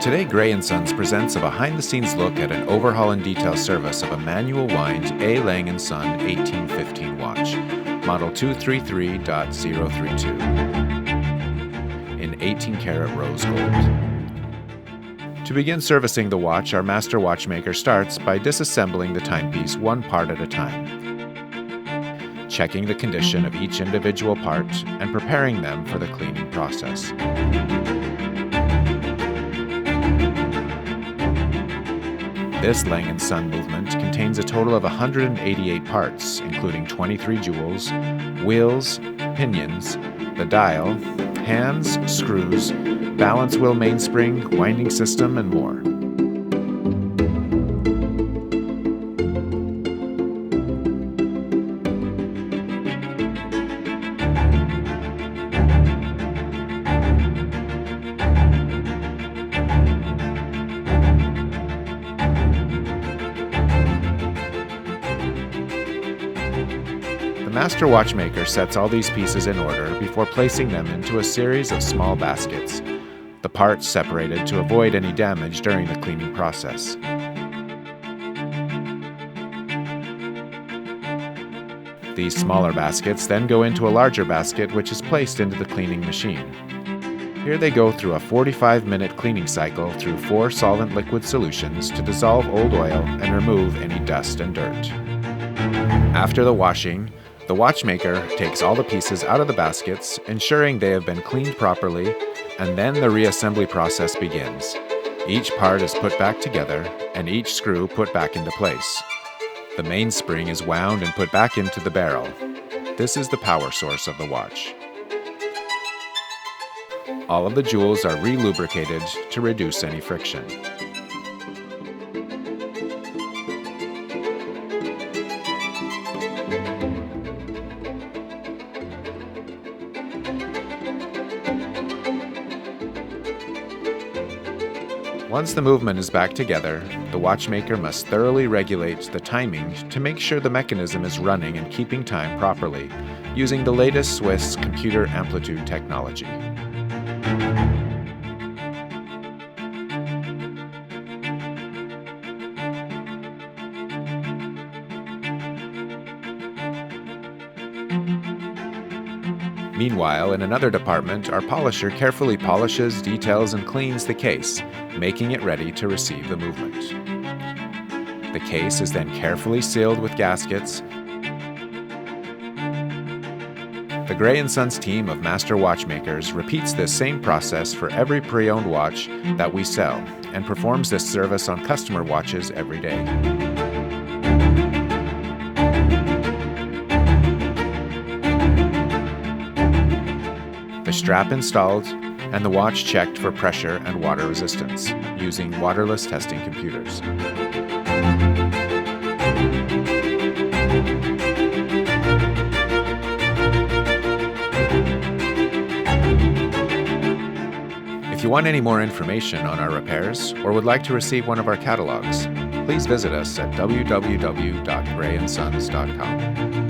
Today, Gray & Sons presents a behind-the-scenes look at an overhaul and detail service of a manual wind A. Lange & Son 1815 watch, model 233.032, in 18-karat rose gold. To begin servicing the watch, our master watchmaker starts by disassembling the timepiece one part at a time, checking the condition of each individual part and preparing them for the cleaning process. This Lange & Son movement contains a total of 188 parts, including 23 jewels, wheels, pinions, the dial, hands, screws, balance wheel mainspring, winding system, and more. The master watchmaker sets all these pieces in order before placing them into a series of small baskets, the parts separated to avoid any damage during the cleaning process. These smaller baskets then go into a larger basket which is placed into the cleaning machine. Here they go through a 45-minute cleaning cycle through 4 solvent liquid solutions to dissolve old oil and remove any dust and dirt. After the washing, the watchmaker takes all the pieces out of the baskets, ensuring they have been cleaned properly, and then the reassembly process begins. Each part is put back together, and each screw put back into place. The mainspring is wound and put back into the barrel. This is the power source of the watch. All of the jewels are re-lubricated to reduce any friction. Once the movement is back together, the watchmaker must thoroughly regulate the timing to make sure the mechanism is running and keeping time properly, using the latest Swiss computer amplitude technology. Meanwhile, in another department, our polisher carefully polishes, details, and cleans the case, making it ready to receive the movement. The case is then carefully sealed with gaskets. The Gray & Sons team of master watchmakers repeats this same process for every pre-owned watch that we sell and performs this service on customer watches every day. The strap installed, and the watch checked for pressure and water resistance using waterless testing computers. If you want any more information on our repairs or would like to receive one of our catalogs, please visit us at www.grayandsons.com.